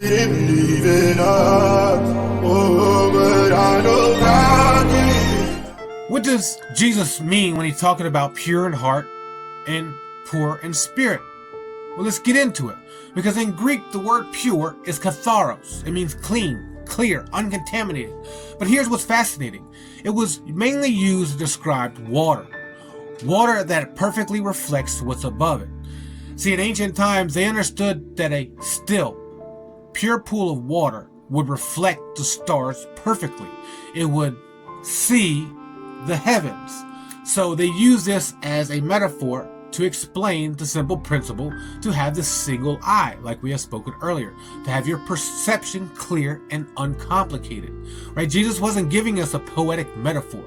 Didn't leave it up. Oh, but I know that. What does Jesus mean when he's talking about pure in heart and poor in spirit? Well, let's get into it. Because in Greek, the word pure is katharos. It means clean, clear, uncontaminated. But here's what's fascinating. It was mainly used to describe water. Water that perfectly reflects what's above it. See, in ancient times, they understood that a still, pure pool of water would reflect the stars perfectly. It would see the heavens. So they use this as a metaphor to explain the simple principle to have this single eye, like we have spoken earlier, to have your perception clear and uncomplicated. Right? Jesus wasn't giving us a poetic metaphor.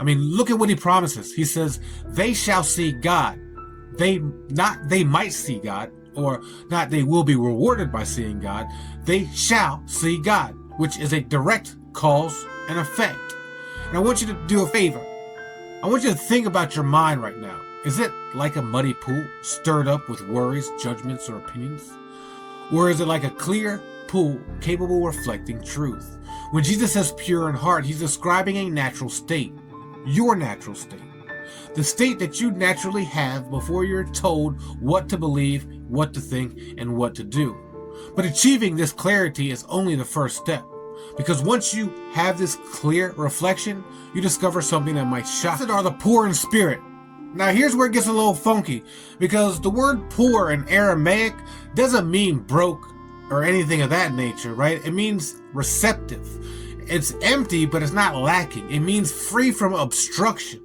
I mean, look at what he promises. He says, they shall see God. They might see God, or not they will be rewarded by seeing God. They shall see God, which is a direct cause and effect. And I want you to do a favor. I want you to think about your mind right now. Is it like a muddy pool, stirred up with worries, judgments, or opinions? Or is it like a clear pool capable of reflecting truth? When Jesus says pure in heart, he's describing a natural state, your natural state. The state that you naturally have before you're told what to believe, what to think, and what to do. But achieving this clarity is only the first step. Because once you have this clear reflection, you discover something that might shock you. Are the poor in spirit. Now here's where it gets a little funky, because the word poor in Aramaic doesn't mean broke or anything of that nature, right? It means receptive. It's empty, but it's not lacking. It means free from obstruction.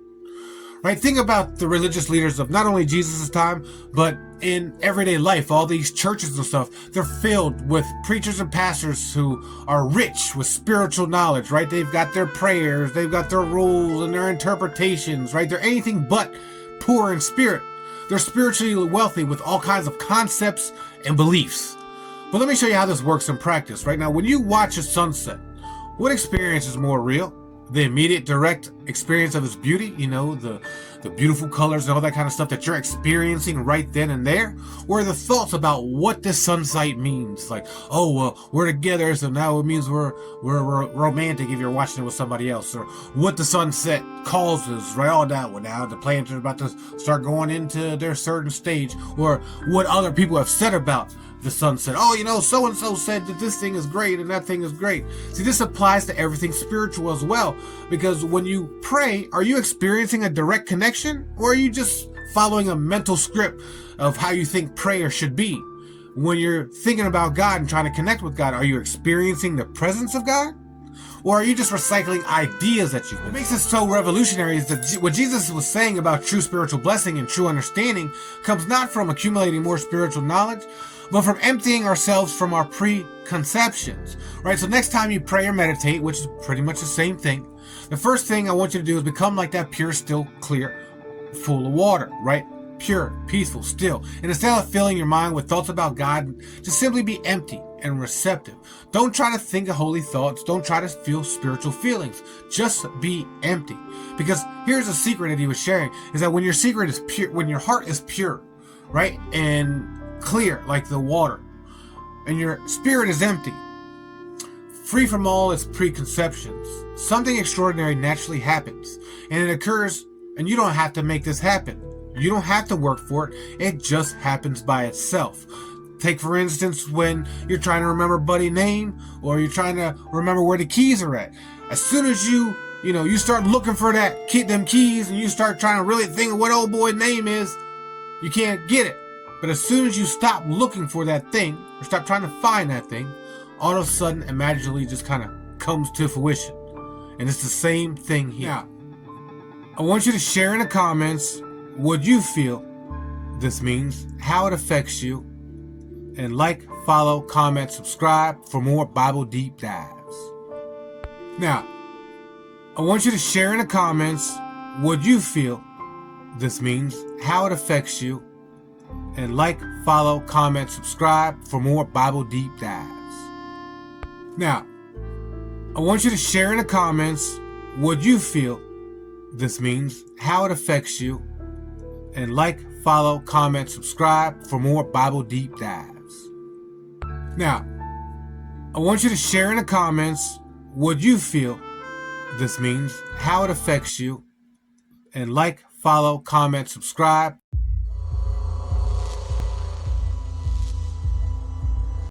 Right? Think about the religious leaders of not only Jesus' time, but in everyday life, all these churches and stuff, they're filled with preachers and pastors who are rich with spiritual knowledge, right? They've got their prayers, they've got their rules and their interpretations, right? They're anything but poor in spirit. They're spiritually wealthy with all kinds of concepts and beliefs. But let me show you how this works in practice. Right now, when you watch a sunset, what experience is more real? The immediate direct experience of its beauty, you know, the beautiful colors and all that kind of stuff that you're experiencing right then and there, or the thoughts about what this sunset means, like, oh, well, we're together, so now it means we're romantic if you're watching it with somebody else, or what the sunset causes, right? All that. Well, now the planets are about to start going into their certain stage, or what other people have said about the sunset. Oh, you know, so-and-so said that this thing is great and that thing is great. See, this applies to everything spiritual as well, because when you pray, are you experiencing a direct connection, or are you just following a mental script of how you think prayer should be? When you're thinking about God and trying to connect with God, are you experiencing the presence of God? Or are you just recycling ideas that you've been? What makes it so revolutionary is that what Jesus was saying about true spiritual blessing and true understanding comes not from accumulating more spiritual knowledge, but from emptying ourselves from our preconceptions, right? So next time you pray or meditate, which is pretty much the same thing, the first thing I want you to do is become like that pure, still, clear, full of water, right? Pure, peaceful, still. And instead of filling your mind with thoughts about God, just simply be empty and receptive. Don't try to think of holy thoughts. Don't try to feel spiritual feelings. Just be empty. Because here's a secret that he was sharing, is that when your secret is pure, when your heart is pure, right? And clear like the water, and your spirit is empty, free from all its preconceptions, something extraordinary naturally happens, and it occurs, and you don't have to make this happen. You don't have to work for it. It just happens by itself. Take, for instance, when you're trying to remember a buddy's name, or you're trying to remember where the keys are at. As soon as you start looking for them keys, and you start trying to really think of what old boy's name is, you can't get it. But as soon as you stop looking for that thing, or stop trying to find that thing, all of a sudden it magically just kind of comes to fruition. And it's the same thing here. Now, I want you to share in the comments what you feel this means, how it affects you, and like, follow, comment, subscribe for more Bible deep dives. Now, I want you to share in the comments what you feel this means, how it affects you, and like, follow, comment, subscribe for more Bible deep dives. Now, I want you to share in the comments what you feel this means, how it affects you, and like, follow, comment, subscribe for more Bible deep dives. Now, I want you to share in the comments what you feel this means, how it affects you, and like, follow, comment, subscribe.